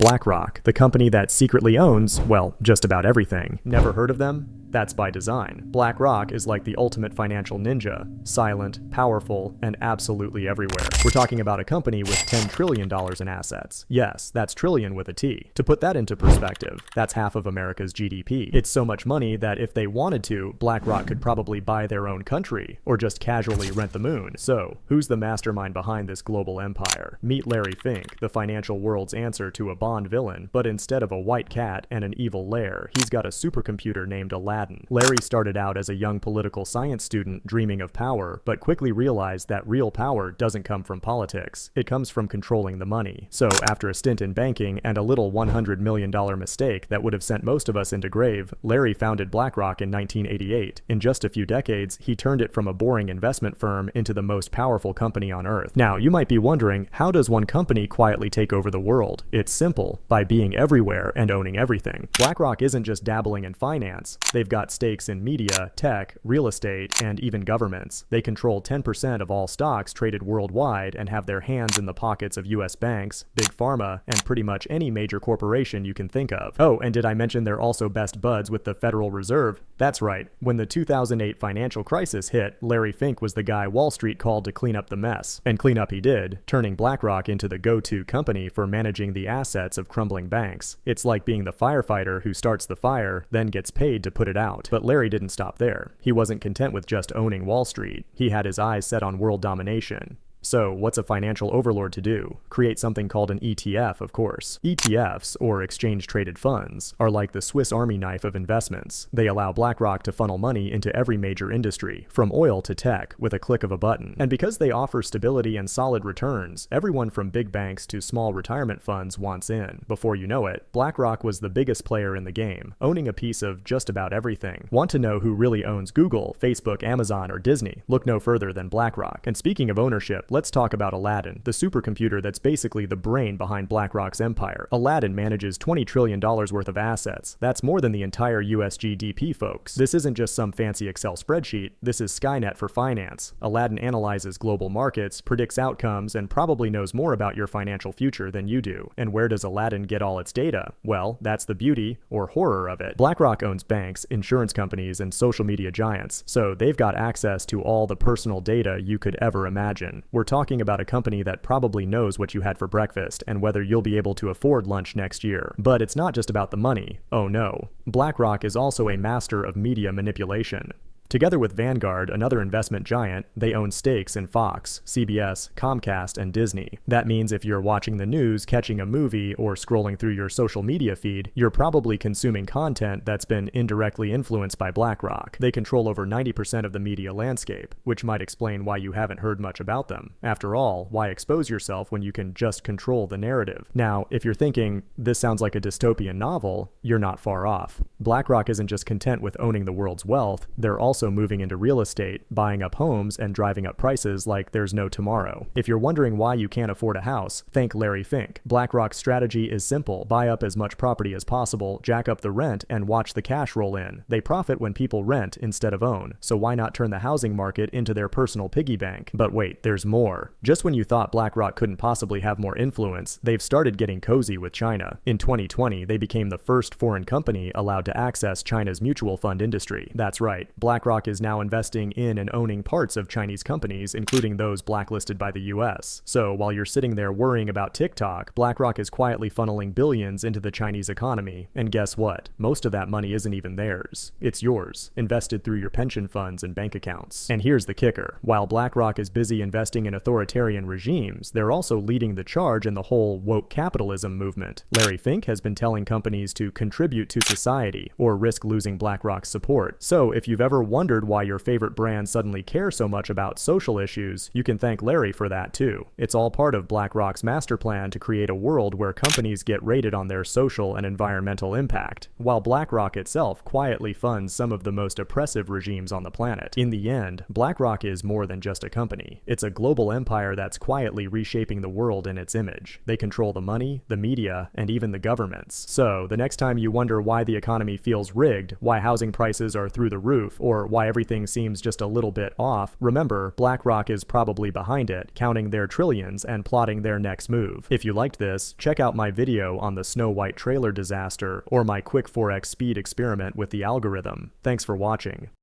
BlackRock, the company that secretly owns, well, just about everything. Never heard of them? That's by design. BlackRock is like the ultimate financial ninja, silent, powerful, and absolutely everywhere. We're talking about a company with $10 trillion in assets. Yes, that's trillion with a T. To put that into perspective, that's half of America's GDP. It's so much money that if they wanted to, BlackRock could probably buy their own country, or just casually rent the moon. So, who's the mastermind behind this global empire? Meet Larry Fink, the financial world's answer to a Bond villain, but instead of a white cat and an evil lair, he's got a supercomputer named Aladdin. Larry started out as a young political science student dreaming of power, but quickly realized that real power doesn't come from politics. It comes from controlling the money. So after a stint in banking and a little $100 million mistake that would have sent most of us into grave, Larry founded BlackRock in 1988. In just a few decades, he turned it from a boring investment firm into the most powerful company on earth. Now, you might be wondering, how does one company quietly take over the world? It's simple, by being everywhere and owning everything. BlackRock isn't just dabbling in finance. They've got stakes in media, tech, real estate, and even governments. They control 10% of all stocks traded worldwide and have their hands in the pockets of US banks, big pharma, and pretty much any major corporation you can think of. Oh, and did I mention they're also best buds with the Federal Reserve? That's right. When the 2008 financial crisis hit, Larry Fink was the guy Wall Street called to clean up the mess. And clean up he did, turning BlackRock into the go-to company for managing the assets of crumbling banks. It's like being the firefighter who starts the fire, then gets paid to put it out. But Larry didn't stop there. He wasn't content with just owning Wall Street. He had his eyes set on world domination. So, what's a financial overlord to do? Create something called an ETF, of course. ETFs, or exchange-traded funds, are like the Swiss Army knife of investments. They allow BlackRock to funnel money into every major industry, from oil to tech, with a click of a button. And because they offer stability and solid returns, everyone from big banks to small retirement funds wants in. Before you know it, BlackRock was the biggest player in the game, owning a piece of just about everything. Want to know who really owns Google, Facebook, Amazon, or Disney? Look no further than BlackRock. And speaking of ownership, let's talk about Aladdin, the supercomputer that's basically the brain behind BlackRock's empire. Aladdin manages $20 trillion worth of assets. That's more than the entire US GDP, folks. This isn't just some fancy Excel spreadsheet. This is Skynet for finance. Aladdin analyzes global markets, predicts outcomes, and probably knows more about your financial future than you do. And where does Aladdin get all its data? Well, that's the beauty, or horror, of it. BlackRock owns banks, insurance companies, and social media giants, so they've got access to all the personal data you could ever imagine. We're talking about a company that probably knows what you had for breakfast and whether you'll be able to afford lunch next year. But it's not just about the money. Oh no. BlackRock is also a master of media manipulation. Together with Vanguard, another investment giant, they own stakes in Fox, CBS, Comcast, and Disney. That means if you're watching the news, catching a movie, or scrolling through your social media feed, you're probably consuming content that's been indirectly influenced by BlackRock. They control over 90% of the media landscape, which might explain why you haven't heard much about them. After all, why expose yourself when you can just control the narrative? Now, if you're thinking, this sounds like a dystopian novel, you're not far off. BlackRock isn't just content with owning the world's wealth, they're also moving into real estate, buying up homes, and driving up prices like there's no tomorrow. If you're wondering why you can't afford a house, thank Larry Fink. BlackRock's strategy is simple. Buy up as much property as possible, jack up the rent, and watch the cash roll in. They profit when people rent instead of own, so why not turn the housing market into their personal piggy bank? But wait, there's more. Just when you thought BlackRock couldn't possibly have more influence, they've started getting cozy with China. In 2020, they became the first foreign company allowed to access China's mutual fund industry. That's right, BlackRock is now investing in and owning parts of Chinese companies, including those blacklisted by the US. So while you're sitting there worrying about TikTok, BlackRock is quietly funneling billions into the Chinese economy. And guess what? Most of that money isn't even theirs. It's yours, invested through your pension funds and bank accounts. And here's the kicker. While BlackRock is busy investing in authoritarian regimes, they're also leading the charge in the whole woke capitalism movement. Larry Fink has been telling companies to contribute to society or risk losing BlackRock's support. So if you've ever wondered why your favorite brands suddenly care so much about social issues, you can thank Larry for that too. It's all part of BlackRock's master plan to create a world where companies get rated on their social and environmental impact, while BlackRock itself quietly funds some of the most oppressive regimes on the planet. In the end, BlackRock is more than just a company. It's a global empire that's quietly reshaping the world in its image. They control the money, the media, and even the governments. So, the next time you wonder why the economy feels rigged, why housing prices are through the roof, or why everything seems just a little bit off, remember, BlackRock is probably behind it, counting their trillions and plotting their next move. If you liked this, check out my video on the Snow White trailer disaster or my quick 4x speed experiment with the algorithm. Thanks for watching.